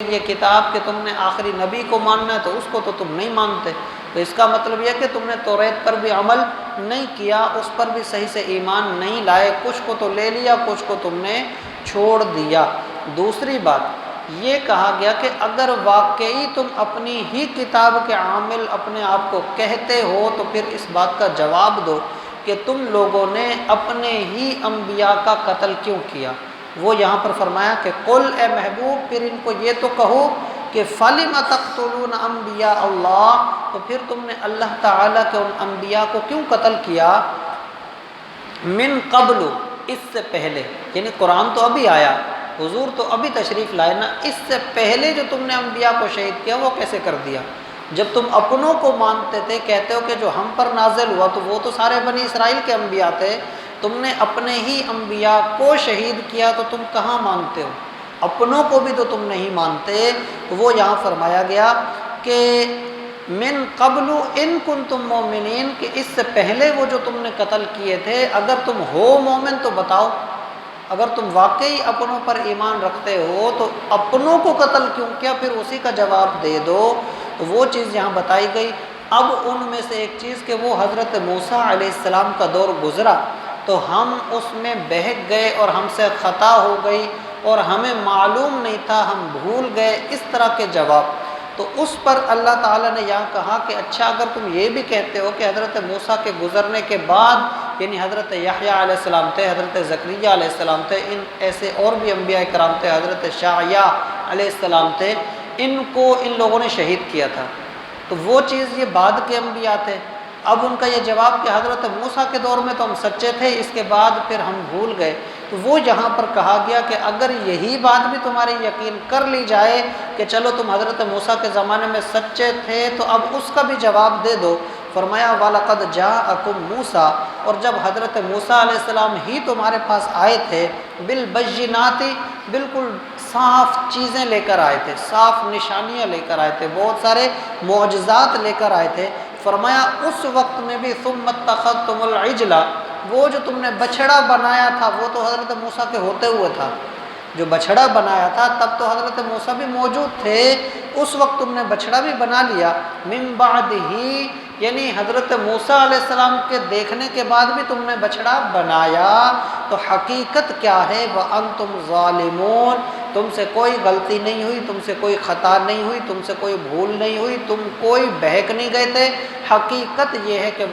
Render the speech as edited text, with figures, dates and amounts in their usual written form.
یہ کتاب کہ تم نے آخری نبی کو ماننا ہے تو اس کو تو تم نہیں مانتے، تو اس کا مطلب یہ کہ تم نے توریت پر بھی عمل نہیں کیا، اس پر بھی صحیح سے ایمان نہیں لائے، کچھ کو تو لے لیا، کچھ کو تم نے چھوڑ دیا۔ دوسری بات یہ کہا گیا کہ اگر واقعی تم اپنی ہی کتاب کے عامل اپنے آپ کو کہتے ہو تو پھر اس بات کا جواب دو کہ تم لوگوں نے اپنے ہی انبیاء کا قتل کیوں کیا۔ وہ یہاں پر فرمایا کہ قل اے محبوب، پھر ان کو یہ تو کہو کہ فَلِمَ تَقْتُلُونَ انبیاء اللہ، تو پھر تم نے اللہ تعالیٰ کے ان انبیاء کو کیوں قتل کیا؟ من قبل، اس سے پہلے، یعنی قرآن تو ابھی آیا، حضور تو ابھی تشریف لائے نا، اس سے پہلے جو تم نے انبیاء کو شہید کیا وہ کیسے کر دیا؟ جب تم اپنوں کو مانتے تھے، کہتے ہو کہ جو ہم پر نازل ہوا تو وہ تو سارے بنی اسرائیل کے انبیاء تھے، تم نے اپنے ہی انبیاء کو شہید کیا تو تم کہاں مانتے ہو؟ اپنوں کو بھی تو تم نہیں مانتے۔ تو وہ یہاں فرمایا گیا کہ من قبل ان کنتم مومنین، کہ اس سے پہلے وہ جو تم نے قتل کیے تھے، اگر تم ہو مومن تو بتاؤ، اگر تم واقعی اپنوں پر ایمان رکھتے ہو تو اپنوں کو قتل کیوں کیا، پھر اسی کا جواب دے دو۔ تو وہ چیز یہاں بتائی گئی۔ اب ان میں سے ایک چیز کہ وہ حضرت موسیٰ علیہ السلام کا دور گزرا تو ہم اس میں بہک گئے اور ہم سے خطا ہو گئی اور ہمیں معلوم نہیں تھا، ہم بھول گئے، اس طرح کے جواب۔ تو اس پر اللہ تعالیٰ نے یہاں کہا کہ اچھا اگر تم یہ بھی کہتے ہو کہ حضرت موسیٰ کے گزرنے کے بعد، یعنی حضرت یحییٰ علیہ السلام تھے، حضرت زکریا علیہ السلام تھے، ان ایسے اور بھی انبیاء کرام تھے، حضرت شعیاء علیہ السلام تھے، ان کو ان لوگوں نے شہید کیا تھا، تو وہ چیز یہ بعد کے انبیاء تھے۔ اب ان کا یہ جواب کہ حضرت موسیٰ کے دور میں تو ہم سچے تھے، اس کے بعد پھر ہم بھول گئے۔ تو وہ یہاں پر کہا گیا کہ اگر یہی بات بھی تمہاری یقین کر لی جائے کہ چلو تم حضرت موسیٰ کے زمانے میں سچے تھے تو اب اس کا بھی جواب دے دو۔ فرمایا وَلَقَدْ جَاءَكُم مُوسیٰ، اور جب حضرت موسیٰ علیہ السلام ہی تمہارے پاس آئے تھے، بالبینات، بالکل صاف چیزیں لے کر آئے تھے، صاف نشانیاں لے کر آئے تھے، بہت سارے معجزات لے کر آئے تھے۔ فرمایا اس وقت میں بھی ثُمَّ اتَّخَذْتُمُ الْعِجْلَ، وہ جو تم نے بچھڑا بنایا تھا وہ تو حضرت موسیٰ کے ہوتے ہوئے تھا، جو بچھڑا بنایا تھا تب تو حضرت موسیٰ بھی موجود تھے، اس وقت تم نے بچھڑا بھی بنا لیا۔ من بعدہ، یعنی حضرت موسیٰ علیہ السلام کے دیکھنے کے بعد بھی تم نے بچھڑا بنایا، تو حقیقت کیا ہے؟ وَأَنْتُمْ ظَالِمُونَ، تم سے کوئی غلطی نہیں ہوئی، تم سے کوئی خطا نہیں ہوئی، تم سے کوئی بھول نہیں ہوئی، تم کوئی بہک نہیں گئے تھے۔ حقیقت یہ ہے کہ